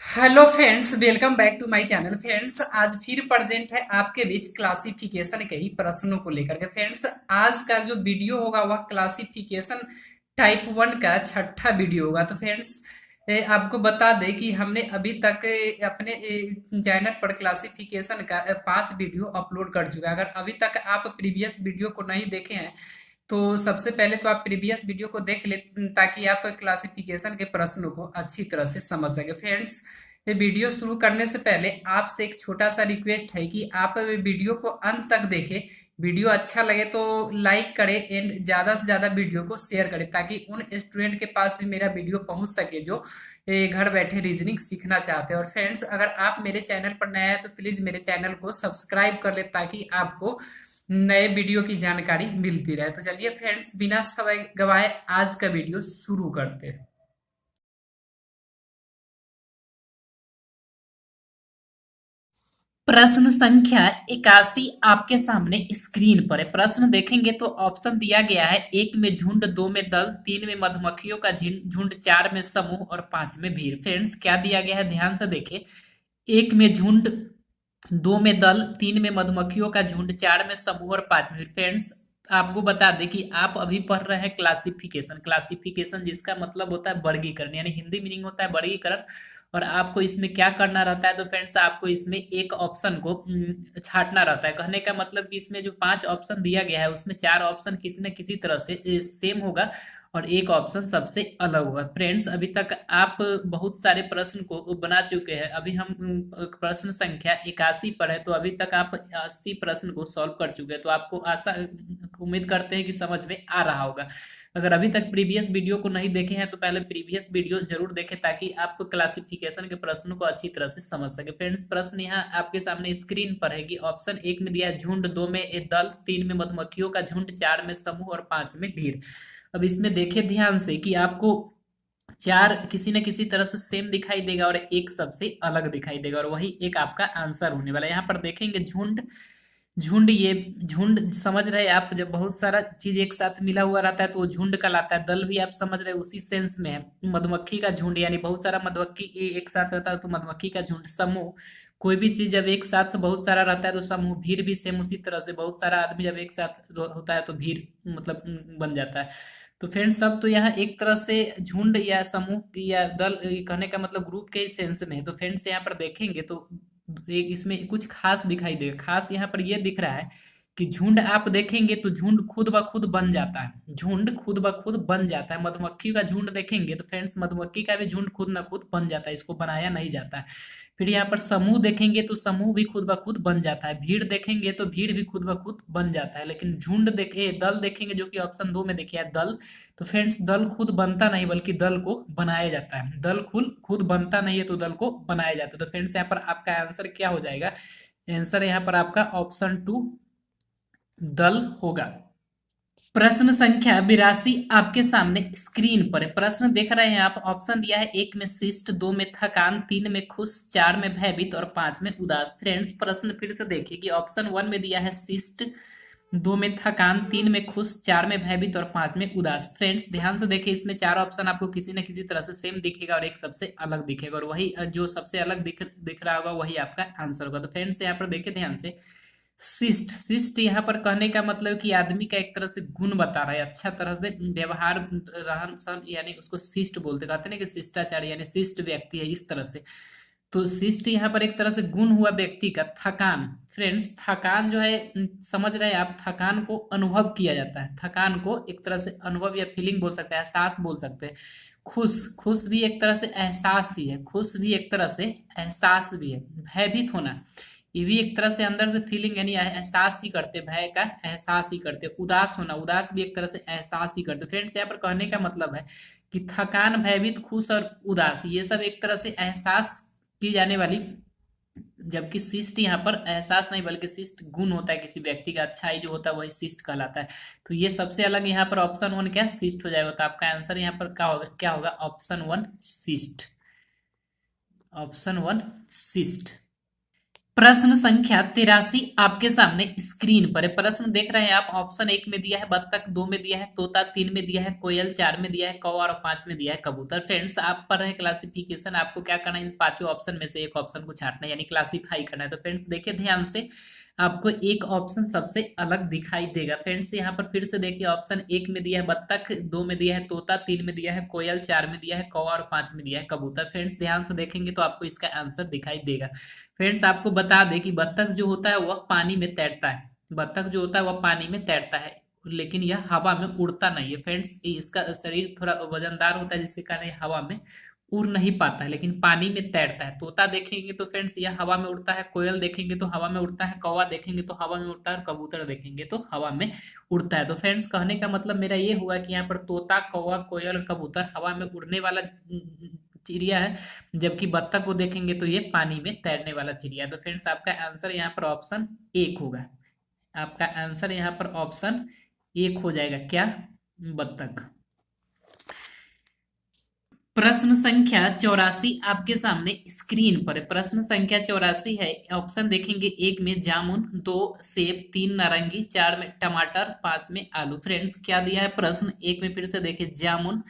Hello friends, welcome back to my channel. Friends, आज फिर present है आपके बीच क्लासिफिकेशन के ही प्रश्नों को लेकर के। फ्रेंड्स, आज का जो वीडियो होगा वह क्लासिफिकेशन टाइप 1 का छठा वीडियो होगा। तो फ्रेंड्स, आपको बता दें कि हमने अभी तक अपने चैनल पर क्लासिफिकेशन का 5 वीडियो अपलोड कर चुका है। अगर अभी तक आप प्रीवियस वीडियो को नहीं देखे हैं तो सबसे पहले तो आप प्रीवियस वीडियो को देख ले, ताकि आप क्लासिफिकेशन के प्रश्नों को अच्छी तरह से समझ सके। फ्रेंड्स, ये वीडियो शुरू करने से पहले आपसे एक छोटा सा रिक्वेस्ट है कि आप वीडियो को अंत तक देखें। वीडियो अच्छा लगे तो लाइक करें एंड ज़्यादा से ज़्यादा वीडियो को शेयर करें, ताकि उन स्टूडेंट के पास भी मेरा वीडियो पहुंच सके जो घर बैठे रीजनिंग सीखना चाहते हैं। और फ्रेंड्स, अगर आप मेरे चैनल पर नया है तो प्लीज़ मेरे चैनल को सब्सक्राइब कर ले, ताकि आपको नए वीडियो की जानकारी मिलती रहे। तो चलिए फ्रेंड्स, बिना समय गवाए आज का वीडियो शुरू करते हैं। प्रश्न संख्या 81 आपके सामने स्क्रीन पर है। प्रश्न देखेंगे तो ऑप्शन दिया गया है, एक में झुंड, दो में दल, तीन में मधुमक्खियों का झुंड, चार में समूह और पांच में भीड़। फ्रेंड्स, क्या दिया गया है, ध्यान से देखें। एक में झुंड, दो में दल, तीन में मधुमक्खियों का झुंड, चार में समूह और पांच में भीड़। फ्रेंड्स, आपको बता दें कि आप अभी पढ़ रहे हैं क्लासिफिकेशन। क्लासिफिकेशन जिसका मतलब होता है वर्गीकरण, यानी हिंदी मीनिंग होता है वर्गीकरण। और आपको इसमें क्या करना रहता है, तो फ्रेंड्स आपको इसमें एक ऑप्शन को छांटना रहता है। कहने का मतलब कि इसमें जो 5 ऑप्शन दिया गया है उसमें 4 ऑप्शन किसी न किसी तरह से सेम होगा और एक ऑप्शन सबसे अलग होगा। फ्रेंड्स, अभी तक आप बहुत सारे प्रश्न को बना चुके हैं। अभी हम प्रश्न संख्या 81 पर है, तो अभी तक आप 80 प्रश्न को सॉल्व कर चुके हैं। तो आपको आशा उम्मीद करते हैं कि समझ में आ रहा होगा। अगर अभी तक प्रीवियस वीडियो को नहीं देखे हैं तो पहले प्रीवियस वीडियो जरूर देखें, ताकि आप क्लासिफिकेशन के प्रश्नों को अच्छी तरह से समझ सके। फ्रेंड्स, प्रश्न यहाँ आपके सामने स्क्रीन पर है कि ऑप्शन एक में दिया है झुंड, दो में एक दल, तीन में मधुमक्खियों का झुंड, चार में समूह और पांच में भीड़। अब इसमें देखिए ध्यान से कि आपको चार किसी न किसी तरह से सेम दिखाई देगा और एक सबसे अलग दिखाई देगा, और वही एक आपका आंसर होने वाला है। यहाँ पर देखेंगे झुंड, झुंड, ये झुंड समझ रहे हैं आप, जब बहुत सारा चीज एक साथ मिला हुआ रहता है तो वो झुंड कहलाता है। दल भी आप समझ रहे हैं, उसी सेंस में है। मधुमक्खी का झुंड यानी बहुत सारा मधुमक्खी एक साथ रहता है तो मधुमक्खी का झुंड। समूह, कोई भी चीज जब एक साथ बहुत सारा रहता है तो समूह। भीड़ भी सेम उसी तरह से, बहुत सारा आदमी जब एक साथ होता है तो भीड़ मतलब बन जाता है। तो फ्रेंड्स, सब तो यहाँ एक तरह से झुंड या समूह या दल, ये कहने का मतलब ग्रुप के ही सेंस में है। तो फ्रेंड्स, यहाँ पर देखेंगे तो एक इसमें कुछ खास दिखाई देगा। खास यहाँ पर यह दिख रहा है कि झुंड आप देखेंगे तो झुंड खुद ब खुद बन जाता है। झुंड खुद ब खुद बन जाता है। मधुमक्खी का झुंड देखेंगे तो फ्रेंड्स मधुमक्खी का भी झुंड खुद न खुद बन जाता है, इसको बनाया नहीं जाता है। फिर यहाँ पर समूह देखेंगे तो समूह भी खुद ब खुद बन जाता है। भीड़ देखेंगे तो भीड़ भी खुद ब खुद बन जाता है। लेकिन झुंड देखे, दल देखेंगे जो कि ऑप्शन 2 में देखिए दल, तो फ्रेंड्स दल खुद बनता नहीं बल्कि दल को बनाया जाता है। दल खुद खुद बनता नहीं है तो दल को बनाया जाता है। तो फ्रेंड्स, यहाँ पर आपका आंसर क्या हो जाएगा, आंसर यहाँ पर आपका ऑप्शन 2 दल होगा। प्रश्न संख्या 82 आपके सामने स्क्रीन पर है। प्रश्न देख रहे हैं आप, ऑप्शन दिया है, एक में शिष्ट, दो में थकान, तीन में खुश, चार में भयभीत और पांच में उदास। फ्रेंड्स, प्रश्न फिर से देखिए कि ऑप्शन 1 में दिया है शिष्ट, दो में थकान, तीन में खुश, चार में भयभीत और पांच में उदास। फ्रेंड्स, ध्यान से देखिए, इसमें 4 ऑप्शन आपको किसी न किसी तरह से सेम दिखेगा और एक सबसे अलग दिखेगा, और वही जो सबसे अलग दिख रहा होगा वही आपका आंसर होगा। तो फ्रेंड्स, यहाँ पर देखिए ध्यान से, शिष्ट, शिष्ट यहाँ पर कहने का मतलब कि आदमी का एक तरह से गुण बता रहा है, अच्छा तरह से व्यवहार, रहन सहन, यानी उसको शिष्ट बोलते, कहते हैं ना कि शिष्टाचार यानी शिष्ट व्यक्ति है, इस तरह से। तो शिष्ट यहाँ पर एक तरह से गुण हुआ व्यक्ति का। थकान, फ्रेंड्स थकान जो है, समझ रहे हैं आप, थकान को अनुभव किया जाता है। थकान को एक तरह से अनुभव या फीलिंग बोल सकते हैं, एहसास बोल सकते हैं। खुश, खुश भी एक तरह से एहसास ही है, खुश भी एक तरह से एहसास भी है। भयभीत होना, ये भी एक तरह से अंदर से फीलिंग यानी एहसास ही करते, भय का एहसास ही करते। उदास होना, उदास भी एक तरह से एहसास ही करते। फ्रेंड्स, यहाँ पर कहने का मतलब है कि थकान, भयभीत, खुश और उदास ये सब एक तरह से एहसास की जाने वाली, जबकि शिष्ट यहाँ पर एहसास नहीं बल्कि शिष्ट गुण होता है किसी व्यक्ति का, अच्छाई जो होता है वही शिष्ट कहलाता है। तो ये सबसे अलग यहाँ पर ऑप्शन 1 क्या शिष्ट हो जाएगा। तो आपका आंसर यहाँ पर क्या होगा, ऑप्शन 1 शिष्ट, ऑप्शन 1 शिष्ट। प्रश्न संख्या 83 आपके सामने स्क्रीन पर है। प्रश्न देख रहे हैं आप। ऑप्शन एक में दिया है बत्तख, दो में दिया है तोता, तीन में दिया है कोयल, चार में दिया है कौवा और पांच में दिया है कबूतर। फ्रेंड्स, आप पढ़ रहे हैं क्लासिफिकेशन। आपको क्या करना है, इन पांचों ऑप्शन में से एक ऑप्शन को छांटना है, यानी क्लासीफाई करना है। तो फ्रेंड्स देखिए ध्यान से, आपको एक ऑप्शन सबसे अलग दिखाई देगा। फ्रेंड्स यहाँ पर फिर से देखिए, ऑप्शन एक में दिया है बत्तख, दो में दिया है तोता, तीन में दिया है कोयल, चार में दिया है कौवा और पांच में दिया है कबूतर। फ्रेंड्स ध्यान से देखेंगे तो आपको इसका आंसर दिखाई देगा। फ्रेंड्स आपको बता दें कि बत्तख जो होता है वह पानी में तैरता है। बत्तख जो होता है वह पानी में तैरता है, लेकिन यह हवा में उड़ता नहीं है। फ्रेंड्स इसका शरीर थोड़ा वजनदार होता है, जिसके कारण यह हवा में उड़ नहीं पाता है, लेकिन पानी में तैरता है। तोता देखेंगे तो फ्रेंड्स यह हवा में उड़ता है, कोयल देखेंगे तो हवा में उड़ता है, कौवा देखेंगे तो हवा में उड़ता है, और कबूतर देखेंगे तो हवा में उड़ता है। तो फ्रेंड्स कहने का मतलब मेरा ये हुआ कि यहाँ पर तोता, कौवा, कोयल और कबूतर हवा में उड़ने वाला चिड़िया है, जबकि बत्तख को देखेंगे तो ये पानी में तैरने वाला चिड़िया है। तो फ्रेंड्स आपका आंसर यहाँ पर ऑप्शन एक होगा। आपका आंसर यहाँ पर ऑप्शन एक हो जाएगा, क्या? बत्तख। प्रश्न संख्या 84 आपके सामने स्क्रीन पर है। प्रश्न संख्या 84 है। ऑप्शन देखेंगे, एक में जामुन, दो सेब, तीन नारंगी, चार में टमाटर, पांच में आलू। फ्रेंड्स क्या दिया है प्रश्न एक में, फिर से देखिए, जामुन,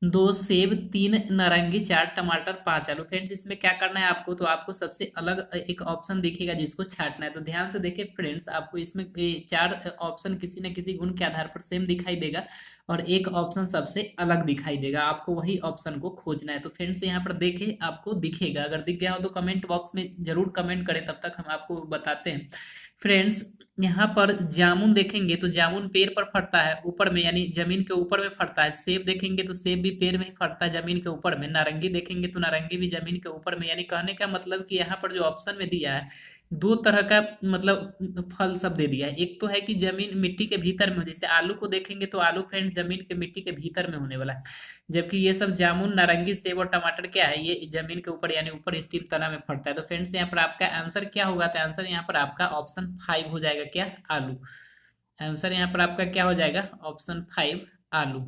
दो सेब, तीन नारंगी, चार टमाटर, पांच आलू। फ्रेंड्स इसमें क्या करना है आपको, तो आपको सबसे अलग एक ऑप्शन दिखेगा जिसको छांटना है। तो ध्यान से देखिए फ्रेंड्स, आपको इसमें चार ऑप्शन किसी न किसी गुण के आधार पर सेम दिखाई देगा, और एक ऑप्शन सबसे अलग दिखाई देगा। आपको वही ऑप्शन को खोजना है। तो फ्रेंड्स यहाँ पर देखें, आपको दिखेगा। अगर दिख गया हो तो कमेंट बॉक्स में जरूर कमेंट करें, तब तक हम आपको बताते हैं। फ्रेंड्स यहाँ पर जामुन देखेंगे तो जामुन पेड़ पर फरता है ऊपर में, यानी जमीन के ऊपर में फरता है। सेब देखेंगे तो सेब भी पेड़ में ही फरता है, जमीन के ऊपर में। नारंगी देखेंगे तो नारंगी भी जमीन के ऊपर में। यानी कहने का मतलब कि यहाँ पर जो ऑप्शन में दिया है, दो तरह का मतलब फल सब दे दिया है। एक तो है कि जमीन मिट्टी के भीतर में, जैसे आलू को देखेंगे तो आलू फ्रेंड जमीन के मिट्टी के भीतर में होने वाला है, जबकि ये सब जामुन, नारंगी, सेब और टमाटर क्या है, ये जमीन के ऊपर यानी ऊपर स्टीम तना में फटता है। तो फ्रेंड्स यहाँ पर आपका आंसर क्या होगा, तो आंसर यहाँ पर आपका ऑप्शन 5 हो जाएगा, क्या? आलू। आंसर यहाँ पर आपका क्या हो जाएगा, ऑप्शन 5 आलू।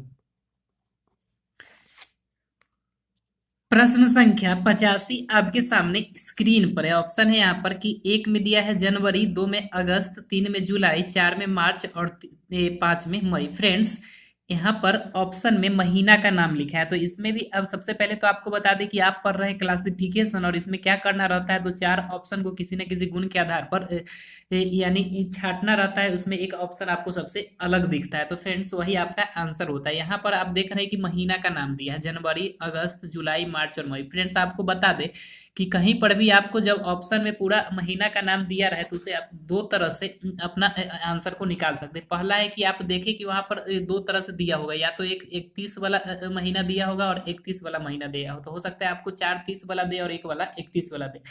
प्रश्न संख्या 85 आपके सामने स्क्रीन पर है। ऑप्शन है यहाँ पर कि एक में दिया है जनवरी, दो में अगस्त, तीन में जुलाई, चार में मार्च और पांच में मई। फ्रेंड्स यहाँ पर ऑप्शन में महीना का नाम लिखा है। तो इसमें भी अब सबसे पहले तो आपको बता दें कि आप पढ़ रहे हैं क्लासिफिकेशन, और इसमें क्या करना रहता है, तो चार ऑप्शन को किसी न किसी गुण के आधार पर यानी छांटना रहता है। उसमें एक ऑप्शन आपको सबसे अलग दिखता है, तो फ्रेंड्स वही आपका आंसर होता है। यहाँ पर आप देख रहे हैं कि महीना का नाम दिया है, जनवरी, अगस्त, जुलाई, मार्च और मई। फ्रेंड्स आपको बता दें कि कहीं पर भी आपको जब ऑप्शन में पूरा महीना का नाम दिया रहे, तो उसे आप दो तरह से अपना आंसर को निकाल सकते हैं। पहला है कि आप देखें कि वहां पर दो तरह से दिया होगा, या तो एक 31 वाला महीना दिया होगा और 31 वाला महीना दिया हो। तो हो सकता है आपको 4 30 वाला दे और एक वाला 31 वाला दे,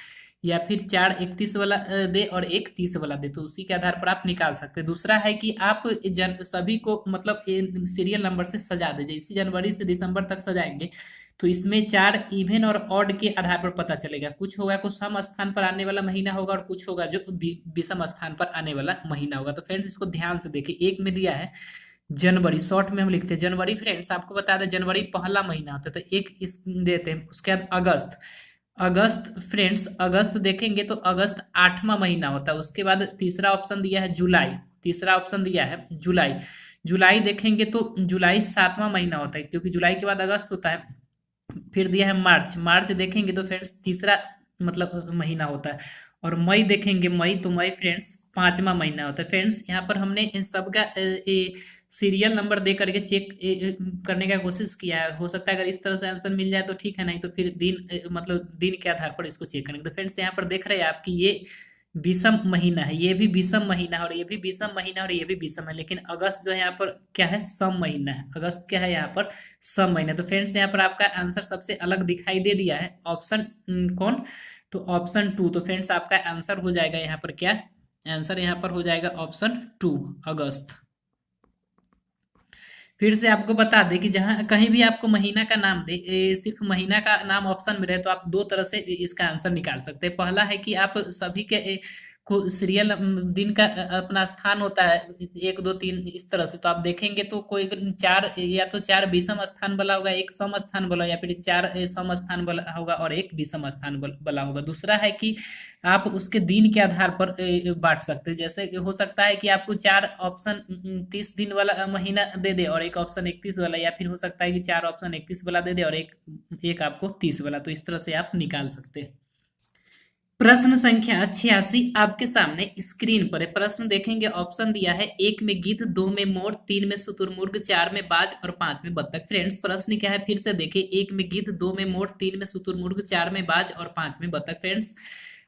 या फिर 4 31 वाला दे और एक 30 वाला दे। तो उसी के आधार पर आप निकाल सकते हैं। दूसरा है कि आप सभी को मतलब सीरियल नंबर से सजा दे, जैसे जनवरी से दिसंबर तक सजाएंगे तो इसमें चार इवन और ऑड के आधार पर पता चलेगा। कुछ होगा कुछ सम स्थान पर आने वाला महीना होगा, और कुछ होगा जो विषम स्थान पर आने वाला महीना होगा। तो फ्रेंड्स इसको ध्यान से देखिए, एक में दिया है जनवरी, शॉर्ट में हम लिखते हैं जनवरी। फ्रेंड्स आपको बता दें जनवरी पहला महीना होता है, तो एक इस देते हैं। उसके बाद अगस्त, अगस्त फ्रेंड्स अगस्त देखेंगे तो अगस्त 8वां महीना होता है। उसके बाद तीसरा ऑप्शन दिया है जुलाई, तीसरा ऑप्शन दिया है जुलाई, जुलाई देखेंगे तो जुलाई 7वां महीना होता है, क्योंकि जुलाई के बाद अगस्त होता है। फिर दिया है मार्च, मार्च देखेंगे तो फ्रेंड्स तीसरा मतलब महीना होता है। और मई देखेंगे, मई तो मई फ्रेंड्स 5वां महीना होता है। फ्रेंड्स यहाँ पर हमने इन सबका सीरियल नंबर दे करके चेक करने का कोशिश किया है। हो सकता है अगर इस तरह से आंसर मिल जाए तो ठीक है, नहीं तो फिर दिन मतलब दिन के आधार पर इसको चेक करेंगे। तो फ्रेंड्स यहाँ पर देख रहे हैं आपकी ये विषम महीना है, ये भी विषम महीना है, और ये भी विषम महीना है, और ये भी विषम है। लेकिन अगस्त जो है यहाँ पर क्या है, सम महीना है। अगस्त क्या है यहाँ पर, सम महीना। तो फ्रेंड्स यहाँ पर आपका आंसर सबसे अलग दिखाई दे दिया है, ऑप्शन कौन, तो ऑप्शन 2। तो फ्रेंड्स आपका आंसर हो जाएगा यहाँ पर क्या, आंसर यहाँ पर हो जाएगा ऑप्शन 2 अगस्त। फिर से आपको बता दें कि जहां कहीं भी आपको महीना का नाम दे, सिर्फ महीना का नाम ऑप्शन में रहे, तो आप दो तरह से इसका आंसर निकाल सकते हैं। पहला है कि आप सभी के को सीरियल दिन का अपना स्थान होता है, 1 2 3 इस तरह से। तो आप देखेंगे तो कोई चार, या तो चार विषम स्थान वाला होगा, एक सम स्थान वाला, या फिर चार सम स्थान वाला होगा और एक विषम स्थान वाला होगा। दूसरा है कि आप उसके दिन के आधार पर बांट सकते हैं। जैसे कि हो सकता है कि आपको चार ऑप्शन 30 दिन वाला महीना दे दे और एक ऑप्शन 31 वाला, या फिर हो सकता है कि चार ऑप्शन 31 वाला दे दे और एक एक आपको 30 वाला। तो इस तरह से आप निकाल सकते हैं। प्रश्न संख्या 86 आपके सामने स्क्रीन पर है। प्रश्न देखेंगे, ऑप्शन दिया है, एक में गिद्ध, दो में मोर, तीन में शुतुरमुर्ग, चार में बाज और पांच में बत्तख। फ्रेंड्स प्रश्न क्या है फिर से देखिए, एक में गिद्ध, दो में मोर, तीन में शुतुरमुर्ग, चार में बाज और पांच में बत्तख। फ्रेंड्स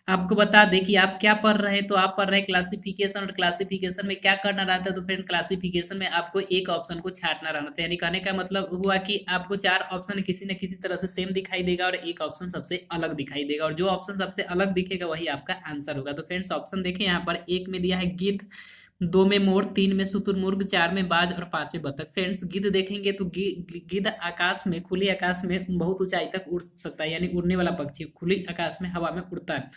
आपको बता दें कि आप क्या पढ़ रहे हैं, तो आप पढ़ रहे हैं क्लासिफिकेशन, और क्लासिफिकेशन में क्या करना रहता है, तो फ्रेंड क्लासिफिकेशन में आपको एक ऑप्शन को छांटना रहता है। यानी कहने का मतलब हुआ कि आपको चार ऑप्शन किसी न किसी तरह से सेम दिखाई देगा और एक ऑप्शन सबसे अलग दिखाई देगा, और जो ऑप्शन सबसे अलग दिखेगा वही आपका आंसर होगा। तो फ्रेंड्स ऑप्शन देखें यहाँ पर, एक में दिया है गिद्ध, दो में मोर, तीन में शुतुरमुर्ग, चार में बाज और पांच में बतख। फ्रेंड्स गिद्ध देखेंगे तो गिद्ध आकाश में, खुली आकाश में बहुत ऊंचाई तक उड़ सकता है, यानी उड़ने वाला पक्षी, खुली आकाश में हवा में उड़ता है।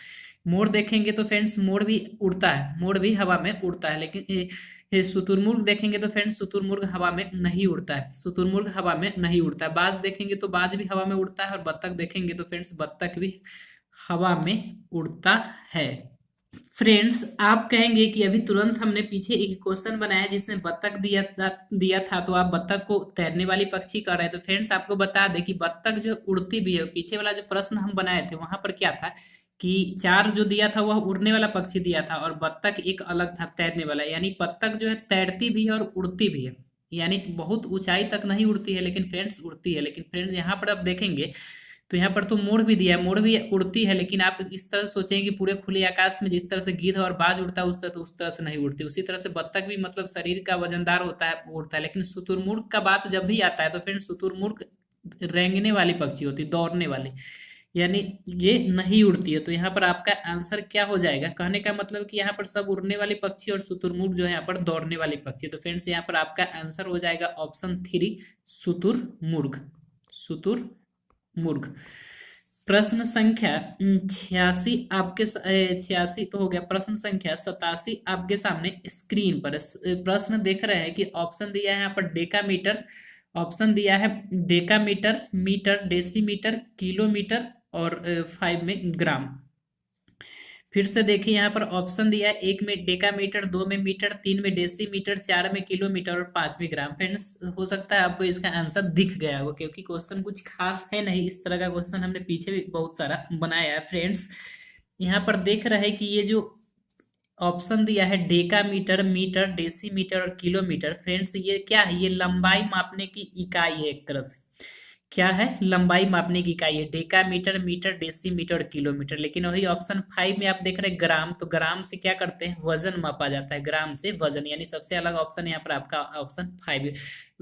मोर देखेंगे तो फ्रेंड्स मोर भी उड़ता है, मोर भी हवा में उड़ता है। लेकिन शुतुरमुर्ग देखेंगे तो फ्रेंड्स शुतुरमुर्ग हवा में नहीं उड़ता है, शुतुरमुर्ग हवा में नहीं उड़ता है। बाज देखेंगे तो बाज भी हवा में उड़ता है, और बत्तख देखेंगे तो फ्रेंड्स बत्तख भी हवा में उड़ता है। फ्रेंड्स आप कहेंगे कि अभी तुरंत हमने पीछे एक क्वेश्चन बनाया जिसमें बत्तख दिया था, तो आप बत्तख को तैरने वाली पक्षी कर रहे हैं। तो फ्रेंड्स आपको बता दें कि बत्तख जो उड़ती भी है, पीछे वाला जो प्रश्न हम बनाए थे वहां पर क्या था कि चार जो दिया था वह उड़ने वाला पक्षी दिया था, और बत्तख एक अलग था तैरने वाला। यानी बत्तख जो है तैरती भी है और उड़ती भी है, यानी बहुत ऊंचाई तक नहीं उड़ती है लेकिन फ्रेंड्स उड़ती है। लेकिन फ्रेंड्स यहाँ पर आप देखेंगे तो यहाँ पर तो मोर भी दिया है, मोर भी उड़ती है, लेकिन आप इस तरह सोचेंगे कि पूरे खुले आकाश में जिस तरह से गिद्ध और बाज उड़ता है उस तरह, तो उस तरह से नहीं उड़ती। उसी तरह से बत्तख भी मतलब शरीर का वजनदार होता है, उड़ता है। लेकिन शुतुरमुर्ग का बात जब भी आता है तो फिर शुतुरमुर्ग रेंगने वाली पक्षी होती है, दौड़ने वाली, यानी ये नहीं उड़ती है। तो यहाँ पर आपका आंसर क्या हो जाएगा, कहने का मतलब कि यहाँ पर सब उड़ने वाली पक्षी और शुतुरमुर्ग जो है यहाँ पर दौड़ने वाली पक्षी। तो फ्रेंड्स यहाँ पर आपका आंसर हो जाएगा ऑप्शन 3, शुतुरमुर्ग, शुतुरमुर्ग। प्रश्न संख्या 86 आपके 86 तो हो गया। प्रश्न संख्या 87 आपके सामने स्क्रीन पर प्रश्न देख रहे हैं कि ऑप्शन दिया है यहाँ पर डेकामीटर, ऑप्शन दिया है डेकामीटर, मीटर, डेसीमीटर, किलोमीटर और 5 में ग्राम। फिर से देखिए यहाँ पर ऑप्शन दिया है, एक में डेकामीटर, दो में मीटर, तीन में डेसीमीटर, चार में किलोमीटर और पांच में ग्राम। फ्रेंड्स हो सकता है आपको इसका आंसर दिख गया हो, क्योंकि क्वेश्चन कुछ खास है नहीं, इस तरह का क्वेश्चन हमने पीछे भी बहुत सारा बनाया है। फ्रेंड्स यहाँ पर देख रहे हैं कि ये जो ऑप्शन दिया है डेकामीटर, मीटर, डेसीमीटर और किलोमीटर, फ्रेंड्स ये क्या है, ये लंबाई मापने की इकाई है एक तरह से। क्या है, लंबाई मापने की इकाई है, डेकामीटर, मीटर, डेसीमीटर और किलोमीटर। लेकिन वही ऑप्शन 5 में आप देख रहे हैं ग्राम, तो ग्राम से क्या करते हैं, वजन मापा जाता है, ग्राम से वजन, यानी सबसे अलग ऑप्शन यहाँ पर आपका ऑप्शन 5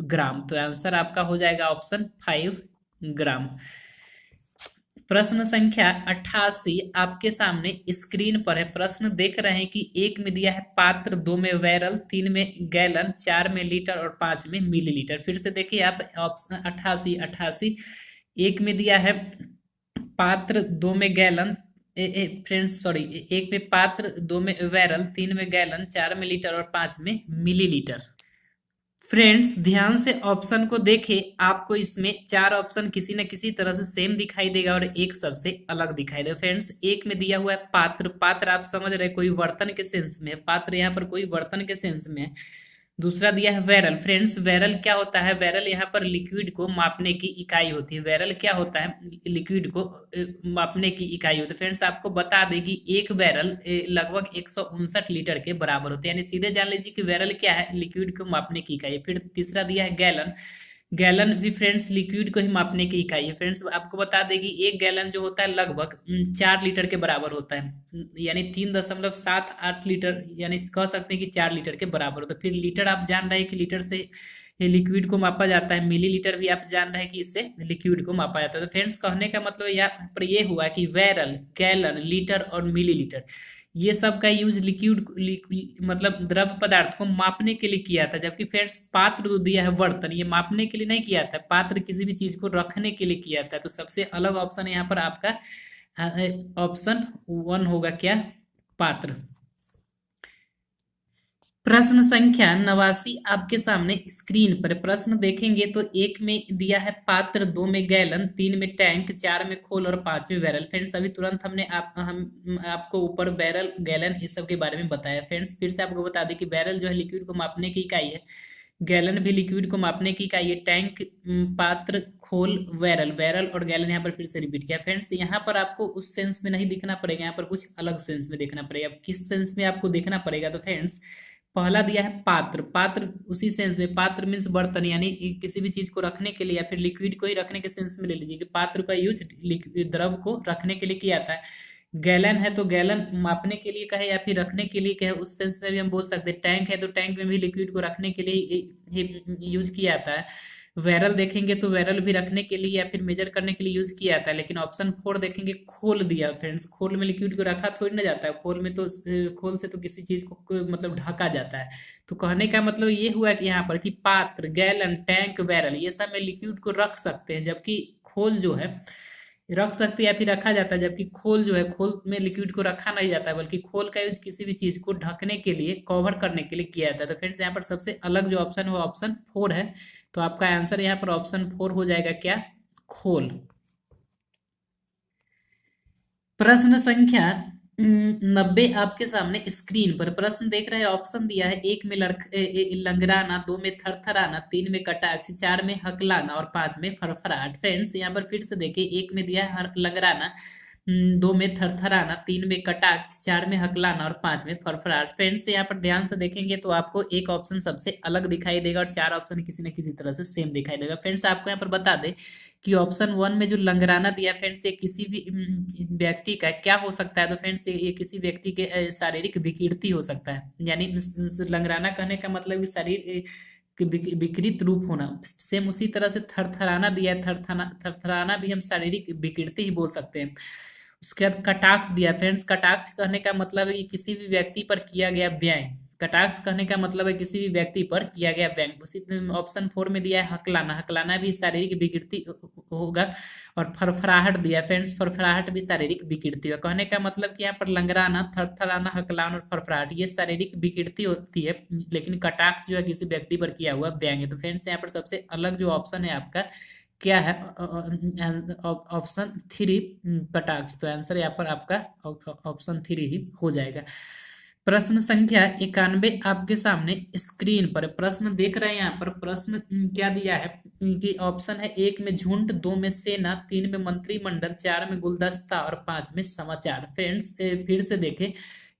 ग्राम। तो आंसर आपका हो जाएगा ऑप्शन 5 ग्राम। प्रश्न संख्या 88 आपके सामने स्क्रीन पर है। प्रश्न देख रहे हैं कि एक में दिया है पात्र, दो में बैरल, तीन में गैलन, चार में लीटर और पांच में मिलीलीटर। फिर से देखिए आप ऑप्शन 88 एक में दिया है पात्र, दो में गैलन, फ्रेंड्स सॉरी, एक में पात्र, दो में बैरल, तीन में गैलन, चार में लीटर और पांच में मिलीलीटर। फ्रेंड्स ध्यान से ऑप्शन को देखें, आपको इसमें चार ऑप्शन किसी न किसी तरह से सेम दिखाई देगा और एक सबसे अलग दिखाई देगा। फ्रेंड्स एक में दिया हुआ है पात्र, पात्र आप समझ रहे कोई बर्तन के सेंस में, पात्र यहाँ पर कोई बर्तन के सेंस में है। दूसरा दिया है बैरल, फ्रेंड्स बैरल क्या होता है, बैरल यहाँ पर लिक्विड को मापने की इकाई होती है। बैरल क्या होता है, लिक्विड को मापने की इकाई होती है। फ्रेंड्स आपको बता दें कि एक बैरल लगभग 159 लीटर के बराबर होते हैं, यानी सीधे जान लीजिए कि बैरल क्या है, लिक्विड को मापने की इकाई है। फिर तीसरा दिया है गैलन, गैलन भी फ्रेंड्स लिक्विड को ही मापने की इकाई है। फ्रेंड्स आपको बता दें कि एक गैलन जो होता है लगभग 4 लीटर के बराबर होता है, यानी 3.78 लीटर, यानी कह सकते हैं कि 4 लीटर के बराबर होता है। फिर लीटर आप जान रहे हैं कि लीटर से लिक्विड को मापा जाता है, मिलीलीटर भी आप जान रहे हैं कि इससे लिक्विड को मापा जाता है। तो फ्रेंड्स कहने का मतलब यहाँ पर ये हुआ कि बैरल, गैलन, लीटर और मिलीलीटर ये सब का यूज लिक्विड मतलब द्रव पदार्थ को मापने के लिए किया था। जबकि फ्रेंड्स पात्र जो दिया है बर्तन, ये मापने के लिए नहीं किया था, पात्र किसी भी चीज को रखने के लिए किया था। तो सबसे अलग ऑप्शन यहाँ पर आपका ऑप्शन 1 होगा, क्या, पात्र। प्रश्न संख्या 89 आपके सामने स्क्रीन पर प्रश्न देखेंगे तो एक में दिया है पात्र, दो में गैलन, तीन में टैंक, चार में खोल और पांच में बैरल। फ्रेंड्स अभी तुरंत हमने हम आपको ऊपर बैरल गैलन इस सब के बारे में बताया। फ्रेंड्स फिर से आपको बता दें कि बैरल जो है लिक्विड को मापने की इकाई है, गैलन भी लिक्विड को मापने की इकाई है, टैंक पात्र, खोल बैरल, बैरल और गैलन यहाँ पर फिर से रिपीट किया। फ्रेंड्स यहाँ पर आपको उस सेंस में नहीं दिखना पड़ेगा, यहाँ पर कुछ अलग सेंस में देखना पड़ेगा। अब किस सेंस में आपको देखना पड़ेगा, तो फ्रेंड्स पहला दिया है पात्र, पात्र उसी सेंस में, पात्र मीन्स बर्तन, यानी किसी भी चीज को रखने के लिए या फिर लिक्विड को ही रखने के सेंस में ले लीजिए कि पात्र का यूज द्रव को रखने के लिए किया जाता है। गैलन है तो गैलन मापने के लिए कहे या फिर रखने के लिए कहे, उस सेंस में भी हम बोल सकते हैं। टैंक है तो टैंक में भी लिक्विड को रखने के लिए ही यूज किया जाता है। वैरल देखेंगे तो वैरल भी रखने के लिए या फिर मेजर करने के लिए यूज किया जाता है। लेकिन ऑप्शन 4 देखेंगे खोल दिया। फ्रेंड्स खोल में लिक्विड को रखा थोड़ी ना जाता है, खोल में तो खोल से तो किसी चीज को मतलब ढका जाता है। तो कहने का मतलब ये हुआ कि यहाँ पर कि पात्र, गैलन, टैंक, बैरल ये सब में लिक्विड को रख सकते हैं, जबकि खोल जो है रख सकते हैं या फिर रखा जाता है, जबकि खोल जो है खोल में लिक्विड को रखा नहीं जाता है, बल्कि खोल का यूज किसी भी चीज को ढकने के लिए, कवर करने के लिए किया जाता है। तो फ्रेंड्स यहाँ पर सबसे अलग जो ऑप्शन है वो ऑप्शन 4 है। तो आपका आंसर यहाँ पर ऑप्शन 4 हो जाएगा, क्या, खोल। प्रश्न संख्या 90 आपके सामने स्क्रीन पर प्रश्न देख रहे हैं। ऑप्शन दिया है एक में लंगड़ाना, दो में थरथराना, तीन में कटाक्ष, चार में हकलाना और पांच में फरफराहट। फ्रेंड्स यहाँ पर फिर से देखिए, एक में दिया है लंगड़ाना, दो में थरथराना, तीन में कटाक्ष, चार में हकलाना और पांच में फरफराहट। फ्रेंड्स यहाँ पर ध्यान से देखेंगे तो आपको एक ऑप्शन सबसे अलग दिखाई देगा और चार ऑप्शन किसी न किसी तरह से सेम दिखाई देगा। फ्रेंड्स आपको यहाँ पर बता दें कि ऑप्शन 1 में जो लंगड़ाना दिया फ्रेंड्स, ये किसी भी व्यक्ति का क्या हो सकता है, तो फ्रेंड्स ये किसी व्यक्ति के शारीरिक विकृति हो सकता है। यानी लंगड़ाना कहने का मतलब कि शरीर कि विकृत रूप होना। सेम उसी तरह से थरथराना दिया है, थरथराना भी हम शारीरिक विकृति ही बोल सकते हैं। उसके बाद कटाक्ष दिया फ्रेंड्स, कटाक्ष कहने का मतलब है कि किसी भी व्यक्ति पर किया गया व्यंग, कटाक्ष कहने का मतलब है किसी भी व्यक्ति पर किया गया व्यंग। उसी ऑप्शन 4 में दिया है हकलाना, हकलाना भी शारीरिक विकृति होगा। और फरफराहट दिया फ्रेंड्स, फरफराहट भी शारीरिक विकृति होगा। कहने का मतलब कि यहाँ पर लंगड़ाना, थरथराना, हकलाना और फरफराहट ये शारीरिक विकृति होती है, लेकिन कटाक्ष जो है किसी व्यक्ति पर किया हुआ व्यंग है। तो फ्रेंड्स यहाँ पर सबसे अलग जो ऑप्शन है आपका क्या है, ऑप्शन 3 कटाक्ष। तो आंसर यहाँ पर आपका ऑप्शन 3 ही हो जाएगा। प्रश्न संख्या 91 आपके सामने स्क्रीन पर प्रश्न देख रहे हैं। यहाँ पर प्रश्न क्या दिया है कि ऑप्शन है एक में झुंड, दो में सेना, तीन में मंत्रिमंडल, चार में गुलदस्ता और पांच में समाचार। फ्रेंड्स फिर से देखें,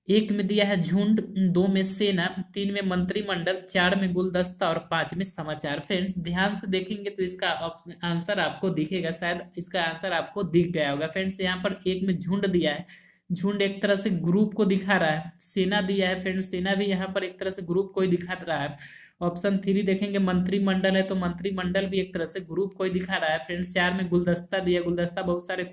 एक में दिया है झुंड, दो में सेना, तीन में मंत्रिमंडल, चार में गुलदस्ता और पांच में समाचार। फ्रेंड्स ध्यान से देखेंगे तो इसका आंसर आपको दिखेगा, शायद इसका आंसर आपको दिख गया होगा। फ्रेंड्स यहाँ पर एक में झुंड दिया है, झुंड एक तरह से ग्रुप को दिखा रहा है। सेना दिया है फ्रेंड्स, सेना भी यहाँ पर एक तरह से ग्रुप को ही दिखा रहा है। ऑप्शन 3 देखेंगे मंत्रिमंडल है, तो मंत्रिमंडल भी एक तरह से ग्रुप को ही दिखा रहा है। फ्रेंड्स 4 में गुलदस्ता दिया, गुलदस्ता बहुत सारे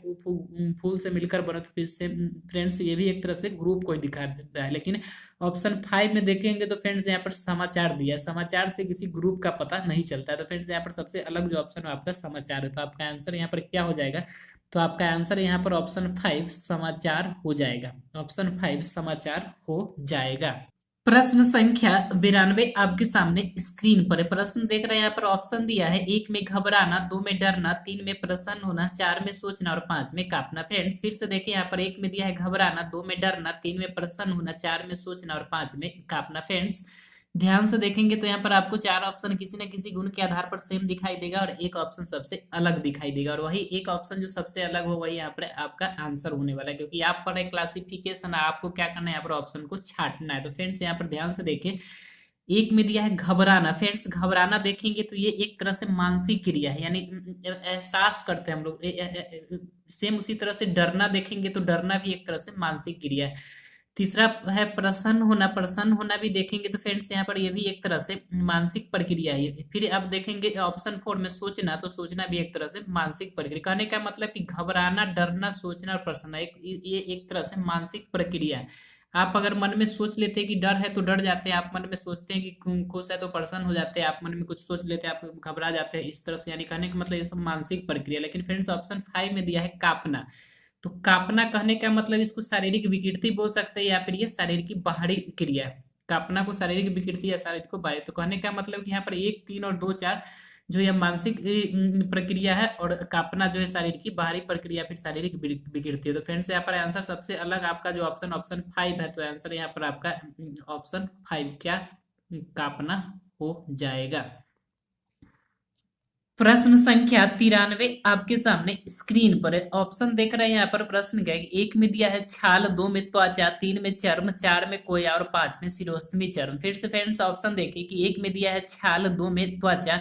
फूल से मिलकर बना, तो फिर से फ्रेंड्स ये भी एक तरह से ग्रुप को ही दिखा रहा है। लेकिन ऑप्शन 5 में देखेंगे तो फ्रेंड्स यहाँ पर समाचार दिया है, समाचार से किसी ग्रुप का पता नहीं चलता है। तो फ्रेंड्स यहाँ पर सबसे अलग जो ऑप्शन है आपका समाचार है। तो आपका आंसर यहाँ पर क्या हो जाएगा, तो आपका आंसर यहाँ पर ऑप्शन 5 समाचार हो जाएगा, ऑप्शन 5 समाचार हो जाएगा। प्रश्न संख्या 92 आपके सामने स्क्रीन पर है। प्रश्न देख रहे हैं, यहाँ पर ऑप्शन दिया है एक में घबराना, दो में डरना, तीन में प्रसन्न होना, चार में सोचना और पांच में कांपना। फ्रेंड्स फिर से देखिए, यहाँ पर एक में दिया है घबराना, दो में डरना, तीन में प्रसन्न होना, चार में सोचना और पांच में कांपना। फ्रेंड्स ध्यान से देखेंगे तो यहाँ पर आपको चार ऑप्शन किसी न किसी गुण के आधार पर सेम दिखाई देगा और एक ऑप्शन सबसे अलग दिखाई देगा, और वही एक ऑप्शन जो सबसे अलग हो वही यहाँ पर आपका आंसर होने वाला है, क्योंकि आप पर एक क्लासिफिकेशन, आपको क्या करना है, यहाँ पर ऑप्शन को छांटना है। तो फ्रेंड्स यहाँ पर ध्यान से देखिए, एक में दिया है घबराना। फ्रेंड्स घबराना देखेंगे तो ये एक तरह से मानसिक क्रिया है, यानी एहसास करते हैं हम लोग। सेम उसी तरह से डरना देखेंगे तो डरना भी एक तरह से मानसिक क्रिया है। तीसरा है प्रसन्न होना, प्रसन्न होना भी देखेंगे तो फ्रेंड्स यहाँ पर ये भी एक तरह से मानसिक प्रक्रिया है। फिर अब देखेंगे ऑप्शन 4 में सोचना, तो सोचना भी एक तरह से मानसिक प्रक्रिया। कहने का मतलब कि घबराना, डरना, सोचना और प्रसन्न ये एक तरह से मानसिक प्रक्रिया है। आप अगर मन में सोच लेते हैं कि डर है तो डर जाते हैं, आप मन में सोचते हैं कि खुश है तो प्रसन्न हो जाते हैं, आप मन में कुछ सोच लेते हैं आप घबरा जाते हैं, इस तरह से। यानी कहने का मतलब ये सब मानसिक प्रक्रिया। लेकिन फ्रेंड्स ऑप्शन 5 में दिया है कांपना, तो कांपना कहने का मतलब इसको शारीरिक विकृति बोल सकते हैं या फिर ये शरीर की बाहरी क्रिया है। कापना को शारीरिक विकृति या शारीरिक को बाधित। तो कहने का मतलब कि यहाँ पर 1, 3 और 2, 4 जो यह मानसिक प्रक्रिया है, और कापना जो है शारीरिक की बाहरी प्रक्रिया फिर शारीरिक विकृति है। तो फ्रेंड्स यहाँ पर आंसर सबसे अलग आपका जो ऑप्शन 5 है, तो आंसर यहाँ पर आपका ऑप्शन 5 क्या कापना हो जाएगा। प्रश्न संख्या 93 आपके सामने स्क्रीन पर है। ऑप्शन देख रहे हैं यहाँ पर। प्रश्न क्या है कि 1 में दिया है छाल, 2 में त्वचा, 3 में चर्म, 4 में कोया और 5 में शिरोस्तमी चर्म। फिर से फ्रेंड्स ऑप्शन देखिए कि 1 में दिया है छाल, 2 में त्वचा,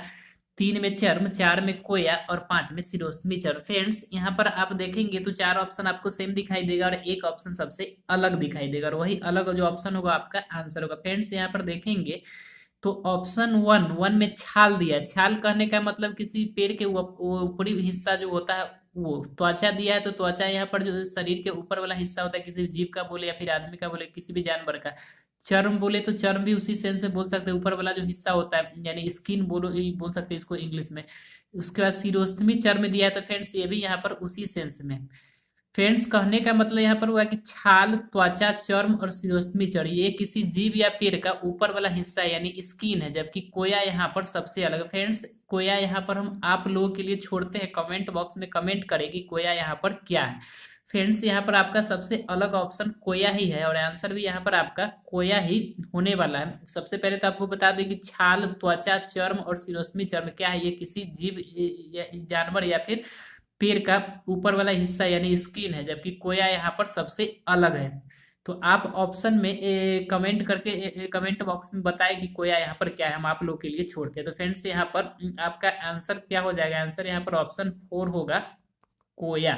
3 में चर्म, 4 में कोया और 5 में शिरोस्तमी चर्म। फ्रेंड्स यहाँ पर आप देखेंगे तो 4 ऑप्शन आपको सेम दिखाई देगा और एक ऑप्शन सबसे अलग दिखाई देगा, और वही अलग जो ऑप्शन होगा आपका आंसर होगा। फ्रेंड्स यहाँ पर देखेंगे तो ऑप्शन वन में छाल दिया है। छाल कहने का मतलब किसी पेड़ के ऊपरी हिस्सा जो होता है वो। त्वचा दिया है तो त्वचा यहाँ पर जो शरीर के ऊपर वाला हिस्सा होता है, किसी भी जीव का बोले या फिर आदमी का बोले, किसी भी जानवर का। चर्म बोले तो चर्म भी उसी सेंस में बोल सकते हैं, ऊपर वाला जो हिस्सा होता है, यानी स्किन बोल सकते हैं इसको इंग्लिश में। उसके बाद शिरोस्तमी चर्म दिया है, तो फ्रेंड्स ये भी यहाँ पर उसी सेंस में। फ्रेंड्स कहने का मतलब यहाँ पर हुआ कि छाल, त्वचा, चर्म और शिरोस्तमी चर्म ये किसी जीव या पेड़ का ऊपर वाला हिस्सा यानी स्किन है, जबकि कोया यहाँ पर सबसे अलग। फ्रेंड्स कोया यहाँ पर हम आप लोगों के लिए छोड़ते हैं, कमेंट बॉक्स में कमेंट करें कि कोया यहाँ पर क्या है। फ्रेंड्स यहाँ पर आपका सबसे अलग ऑप्शन कोया ही है, और आंसर भी यहाँ पर आपका कोया ही होने वाला है। सबसे पहले तो आपको बता दें कि छाल, त्वचा, चर्म और शिरोस्तमी चर्म क्या है, ये किसी जीव जानवर या फिर पेड़ का ऊपर वाला हिस्सा यानी स्किन है, जबकि कोया यहाँ पर सबसे अलग है। तो आप ऑप्शन में कमेंट करके कमेंट बॉक्स में बताएं कि कोया यहाँ पर क्या है, हम आप लोग के लिए छोड़ते हैं। तो फ्रेंड्स यहाँ पर आपका आंसर क्या हो जाएगा, आंसर यहाँ पर ऑप्शन 4 होगा, कोया।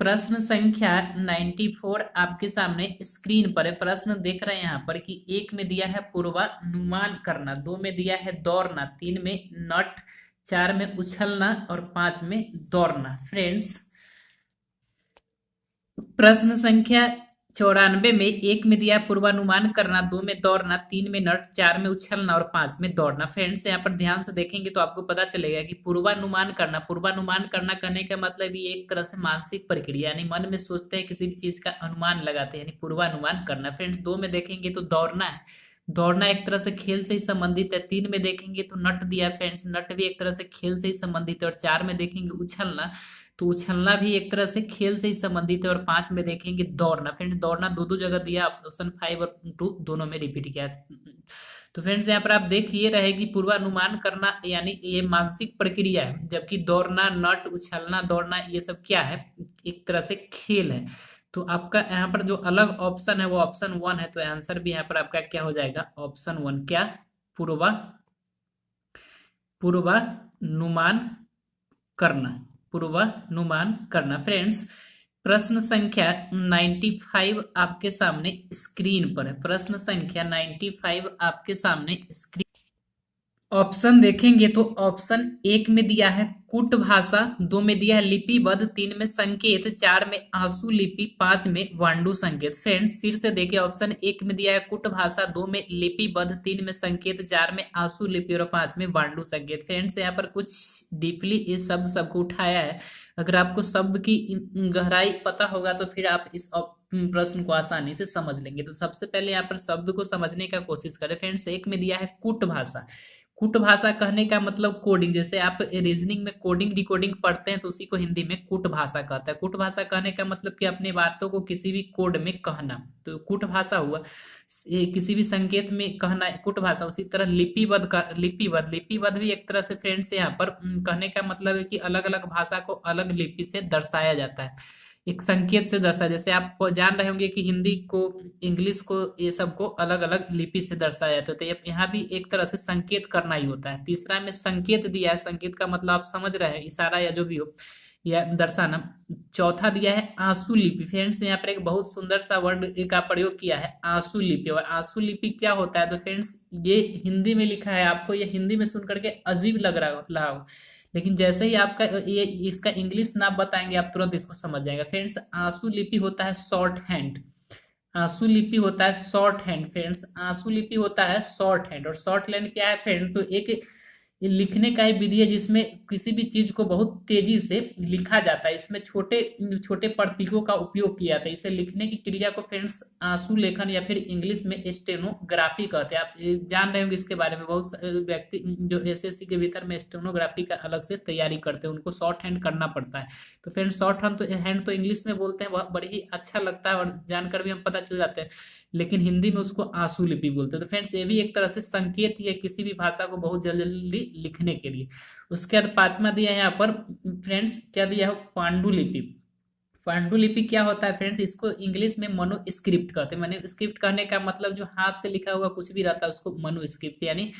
प्रश्न संख्या 94 आपके सामने स्क्रीन पर है। प्रश्न देख रहे हैं यहाँ पर कि 1 में दिया है पूर्वानुमान करना, 2 में दिया है दौड़ना, 3 में नट, 4 में उछलना और 5 में दौड़ना। फ्रेंड्स प्रश्न संख्या 94 में 1 में दिया पूर्वानुमान करना, 2 में दौड़ना, 3 में नट, 4 में उछलना और 5 में दौड़ना। फ्रेंड्स यहाँ पर ध्यान से देखेंगे तो आपको पता चलेगा कि पूर्वानुमान करना करने का मतलब ये एक तरह से मानसिक प्रक्रिया, यानी मन में सोचते हैं किसी भी चीज का अनुमान लगाते हैं, यानी पूर्वानुमान करना। फ्रेंड्स 2 में देखेंगे तो दौड़ना है, दौड़ना एक तरह से खेल से ही संबंधित है। 3 में देखेंगे तो नट दिया है, फ्रेंड्स नट भी एक तरह से खेल से ही संबंधित है। और 4 में देखेंगे उछलना, तो उछलना भी एक तरह से खेल से ही संबंधित है। और 5 में देखेंगे दौड़ना, फ्रेंड्स दौड़ना दो जगह दिया, ऑप्शन 5 और 2 दोनों में रिपीट किया। तो फ्रेंड्स यहाँ पर आप देख ये रहे कि पूर्वानुमान करना यानी ये मानसिक प्रक्रिया है, जबकि दौड़ना, नट, उछलना, दौड़ना ये सब क्या है, एक तरह से खेल है। तो आपका यहाँ पर जो अलग ऑप्शन है वो ऑप्शन 1 है, तो आंसर भी यहाँ पर आपका क्या हो जाएगा, ऑप्शन 1 क्या पूर्वानुमान करना, पूर्वानुमान करना। फ्रेंड्स प्रश्न संख्या 95 आपके सामने स्क्रीन पर है। प्रश्न संख्या 95 आपके सामने स्क्रीन। ऑप्शन देखेंगे तो ऑप्शन 1 में दिया है कूट भाषा, 2 में दिया है लिपिबद्ध, 3 में संकेत, 4 में आंसू लिपि, 5 में वांडू संकेत। फ्रेंड्स फिर से देखिए, ऑप्शन 1 में दिया है कूट भाषा, 2 में लिपिबद्ध, 3 में संकेत, 4 में आंसू लिपि और 5 में वांडू संकेत। फ्रेंड्स यहाँ पर कुछ डीपली इस शब्द सबको उठाया है। अगर आपको शब्द की गहराई पता होगा तो फिर आप इस प्रश्न को आसानी से समझ लेंगे। तो सबसे पहले यहाँ पर शब्द को समझने का कोशिश करें। फ्रेंड्स 1 में दिया है कूट भाषा। कूट भाषा कहने का मतलब कोडिंग, जैसे आप रीजनिंग में कोडिंग डिकोडिंग पढ़ते हैं तो उसी को हिंदी में कूट भाषा कहता है। कूट भाषा कहने का मतलब कि अपनी बातों को किसी भी कोड में कहना, तो कूट भाषा हुआ। किसी भी संकेत में कहना कूट भाषा। उसी तरह लिपिबद्ध भी एक तरह से फ्रेंड्स यहाँ पर कहने का मतलब है कि अलग अलग भाषा को अलग लिपि से दर्शाया जाता है, एक संकेत से दर्शाया। जैसे आप जान रहे होंगे कि हिंदी को, इंग्लिश को, ये सब को अलग अलग लिपि से दर्शाया जाता है, तो यहाँ भी एक तरह से संकेत करना ही होता है। तीसरा में संकेत दिया है, संकेत का मतलब आप समझ रहे हैं, इशारा या जो भी हो या दर्शाना। चौथा दिया है आंसू लिपि। फ्रेंड्स यहाँ पर एक बहुत सुंदर सा वर्ड का प्रयोग किया है, आंसू लिपि। और आंसू लिपि क्या होता है, तो फ्रेंड्स ये हिंदी में लिखा है, आपको ये हिंदी में सुन करके अजीब लग रहा हो, लेकिन जैसे ही आपका ये इसका इंग्लिश नाम बताएंगे आप तुरंत इसको समझ जाएंगे। फ्रेंड्स आंसू लिपि होता है शॉर्ट हैंड, आंसू लिपि होता है शॉर्ट हैंड। फ्रेंड्स आंसू लिपि होता है शॉर्ट हैंड। और शॉर्ट हैंड क्या है फ्रेंड, तो एक ये लिखने का ही विधि है जिसमें किसी भी चीज को बहुत तेजी से लिखा जाता है। इसमें छोटे छोटे प्रतीकों का उपयोग किया जाता है। इसे लिखने की क्रिया को फ्रेंड्स आंसू लेखन या फिर इंग्लिश में स्टेनोग्राफी कहते हैं। आप जान रहे होंगे इसके बारे में। बहुत व्यक्ति जो एसएससी के भीतर में स्टेनोग्राफी का अलग से तैयारी करते हैं, उनको शॉर्ट हैंड करना पड़ता है। तो फ्रेंड्स शॉर्ट हैंड तो इंग्लिश में बोलते हैं, वह बड़ी ही अच्छा लगता है और जानकर भी हम पता चल जाते हैं, लेकिन हिंदी में उसको आंसू लिपि बोलते हैं। तो फ्रेंड्स ये भी एक तरह से संकेत ही है किसी भी भाषा को बहुत जल्दी लिखने के लिए। उसके बाद पांचवा दिया है यहाँ पर फ्रेंड्स, क्या दिया है, पांडुलिपि। पांडुलिपि क्या होता है फ्रेंड्स, इसको इंग्लिश में मनुस्क्रिप्ट कहते हैं। मनुस्क्रिप्ट कहने का मतलब जो हाथ से लिखा हुआ कुछ भी रहता है उसको मनुस्क्रिप्ट यानी।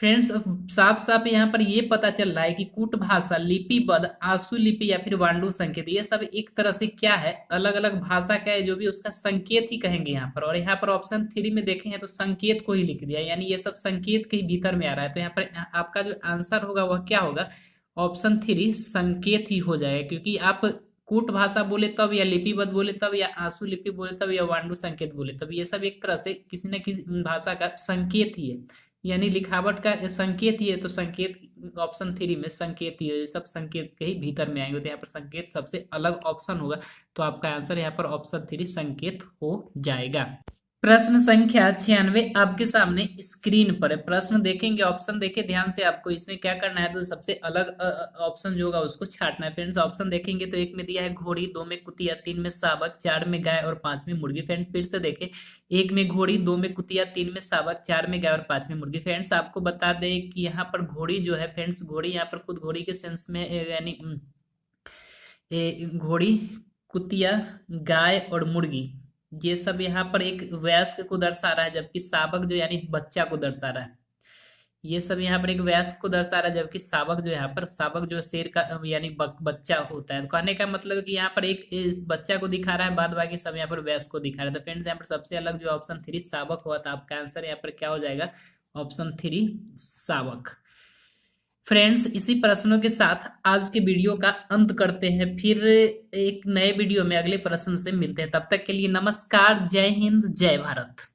फ्रेंड्स साफ साफ यहाँ पर ये पता चल रहा है कि कूट भाषा, लिपिबद्ध, आंसू लिपि या फिर वांडू संकेत, ये सब एक तरह से क्या है, अलग अलग भाषा का है, जो भी उसका संकेत ही कहेंगे यहाँ पर। और यहाँ पर ऑप्शन 3 में देखेंगे तो संकेत को ही लिख दिया, यानी ये सब संकेत के ही भीतर में आ रहा है। तो यहाँ पर आपका जो आंसर होगा वह क्या होगा, ऑप्शन 3 संकेत ही हो जाएगा। क्योंकि आप कूट भाषा बोले तब, या लिपिबद्ध बोले तब, या आंसू लिपि बोले तब, या वांडू संकेत बोले तब, ये सब एक तरह से किसी न किसी भाषा का संकेत ही है, यानी लिखावट का संकेत ही है। तो संकेत ऑप्शन 3 में संकेत ही है, ये सब संकेत के ही भीतर में आएंगे। तो यहाँ पर संकेत सबसे अलग ऑप्शन होगा। तो आपका आंसर यहाँ पर ऑप्शन 3 संकेत हो जाएगा। प्रश्न संख्या 96 आपके सामने स्क्रीन पर है। प्रश्न देखेंगे, ऑप्शन देखे ध्यान से, आपको इसमें क्या करना है, तो सबसे अलग ऑप्शन जो होगा उसको छांटना है। फ्रेंड्स ऑप्शन देखेंगे तो एक में दिया है घोड़ी, 2 में कुतिया, 3 में शावक, 4 में गाय और 5 में मुर्गी। फ्रेंड्स फिर से देखें, एक में घोड़ी, 2 में कुतिया, 3 में शावक, 4 में गाय और 5 में मुर्गी। फ्रेंड्स आपको बता दें कि यहाँ पर घोड़ी जो है फ्रेंड्स, घोड़ी यहाँ पर खुद घोड़ी के सेंस में यानी घोड़ी, कुतिया, गाय और मुर्गी, ये सब यहाँ पर एक वयस्क को दर्शा रहा है, जबकि शावक जो यानी बच्चा को दर्शा रहा है। ये सब यहाँ पर एक वयस्क को दर्शा रहा है, जबकि शावक जो यहाँ पर, शावक जो शेर का यानी बच्चा होता है। तो कहने का मतलब है कि यहाँ पर एक इस बच्चा को दिखा रहा है, बाद बाकी सब यहाँ पर वयस्क को दिखा रहा है। तो फ्रेंड्स यहाँ पर सबसे अलग जो ऑप्शन 3 शावक हुआ था, आपका आंसर यहाँ पर क्या हो जाएगा, ऑप्शन 3 शावक। फ्रेंड्स इसी प्रश्नों के साथ आज के वीडियो का अंत करते हैं। फिर एक नए वीडियो में अगले प्रश्न से मिलते हैं। तब तक के लिए नमस्कार, जय हिंद, जय भारत।